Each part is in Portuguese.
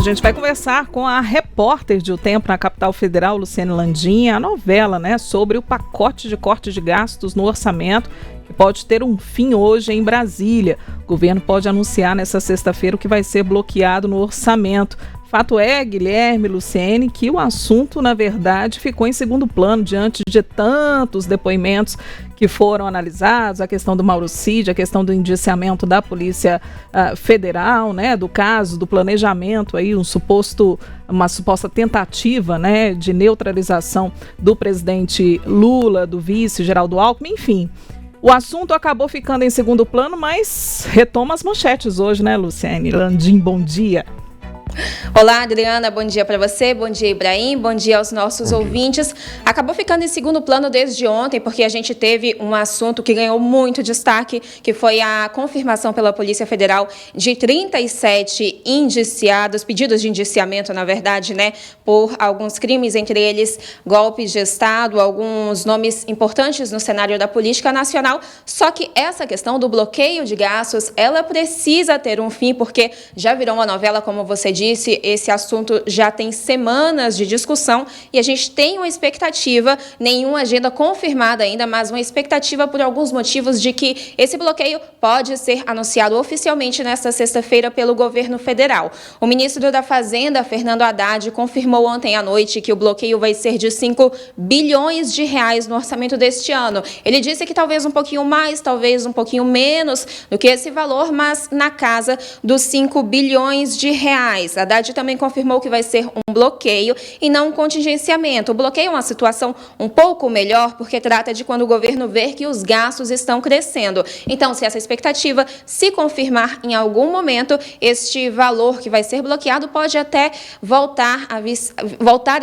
gente vai conversar com a repórter de O Tempo na capital federal, Luciane Landim, a novela, sobre o pacote de corte de gastos no orçamento, que pode ter um fim hoje em Brasília. O governo pode anunciar nessa sexta-feira o que vai ser bloqueado no orçamento. Fato é, Guilherme, Luciene, que o assunto, na verdade, ficou em segundo plano diante de tantos depoimentos que foram analisados, a questão do Mauro Cid, a questão do indiciamento da Polícia Federal, do caso do planejamento, aí, uma suposta tentativa, de neutralização do presidente Lula, do vice Geraldo Alckmin, enfim. O assunto acabou ficando em segundo plano, mas retoma as manchetes hoje, Luciane Landim, bom dia. Olá, Adriana, bom dia para você, bom dia, Ibrahim, bom dia aos nossos ouvintes. Acabou ficando em segundo plano desde ontem, porque a gente teve um assunto que ganhou muito destaque, que foi a confirmação pela Polícia Federal de 37 indiciados, pedidos de indiciamento, na verdade, por alguns crimes, entre eles golpes de Estado, alguns nomes importantes no cenário da política nacional. Só que essa questão do bloqueio de gastos, ela precisa ter um fim, porque já virou uma novela, como você disse, esse assunto já tem semanas de discussão e a gente tem uma expectativa, nenhuma agenda confirmada ainda, mas uma expectativa por alguns motivos de que esse bloqueio pode ser anunciado oficialmente nesta sexta-feira pelo governo federal. O ministro da Fazenda, Fernando Haddad, confirmou ontem à noite que o bloqueio vai ser de 5 bilhões de reais no orçamento deste ano. Ele disse que talvez um pouquinho mais, talvez um pouquinho menos do que esse valor, mas na casa dos 5 bilhões de reais. Haddad também confirmou que vai ser um bloqueio e não um contingenciamento. O bloqueio é uma situação um pouco melhor, porque trata de quando o governo vê que os gastos estão crescendo. Então, se essa expectativa se confirmar em algum momento, este valor que vai ser bloqueado pode até voltar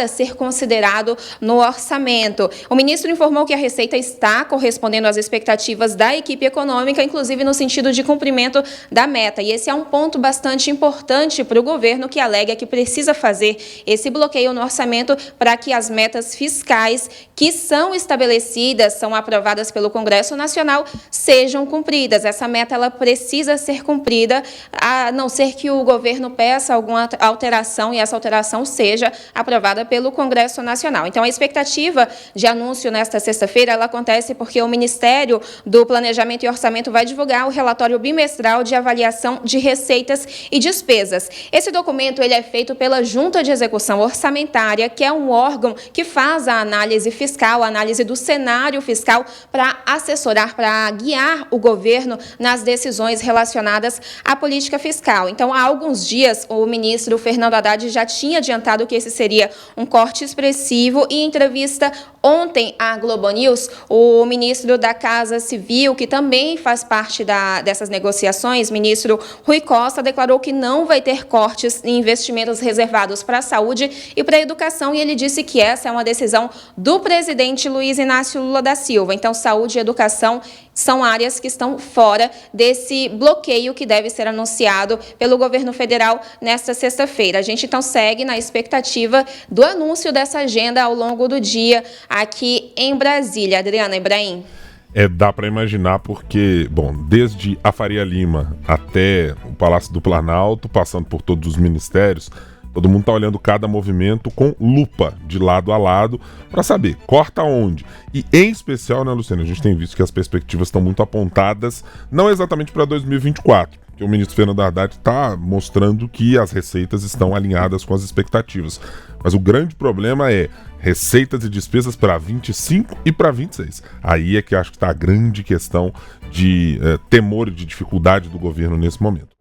a ser considerado no orçamento. O ministro informou que a Receita está correspondendo às expectativas da equipe econômica, inclusive no sentido de cumprimento da meta. E esse é um ponto bastante importante para o governo, que alega que precisa fazer esse bloqueio no orçamento para que as metas fiscais que são estabelecidas, são aprovadas pelo Congresso Nacional, sejam cumpridas. Essa meta ela precisa ser cumprida, a não ser que o governo peça alguma alteração e essa alteração seja aprovada pelo Congresso Nacional. Então, a expectativa de anúncio nesta sexta-feira ela acontece porque o Ministério do Planejamento e Orçamento vai divulgar o relatório bimestral de avaliação de receitas e despesas. Esse documento ele é feito pela Junta de Execução Orçamentária, que é um órgão que faz a análise fiscal, a análise do cenário fiscal para assessorar, para guiar o governo nas decisões relacionadas à política fiscal. Então, há alguns dias, o ministro Fernando Haddad já tinha adiantado que esse seria um corte expressivo e em entrevista ontem à Globo News, o ministro da Casa Civil, que também faz parte dessas negociações, ministro Rui Costa, declarou que não vai ter cortes em investimentos reservados para a saúde e para a educação, e ele disse que essa é uma decisão do presidente Luiz Inácio Lula da Silva. Então, saúde e educação são áreas que estão fora desse bloqueio que deve ser anunciado pelo governo federal nesta sexta-feira. A gente, então, segue na expectativa do anúncio dessa agenda ao longo do dia aqui em Brasília. Adriana, Ibrahim. Dá para imaginar porque, desde a Faria Lima até o Palácio do Planalto, passando por todos os ministérios, todo mundo está olhando cada movimento com lupa, de lado a lado, para saber, corta onde. E, em especial, Luciana, a gente tem visto que as perspectivas estão muito apontadas, não exatamente para 2024, que o ministro Fernando Haddad está mostrando que as receitas estão alinhadas com as expectativas. Mas o grande problema é receitas e despesas para 25 e para 26. Aí é que acho que está a grande questão de temor e de dificuldade do governo nesse momento.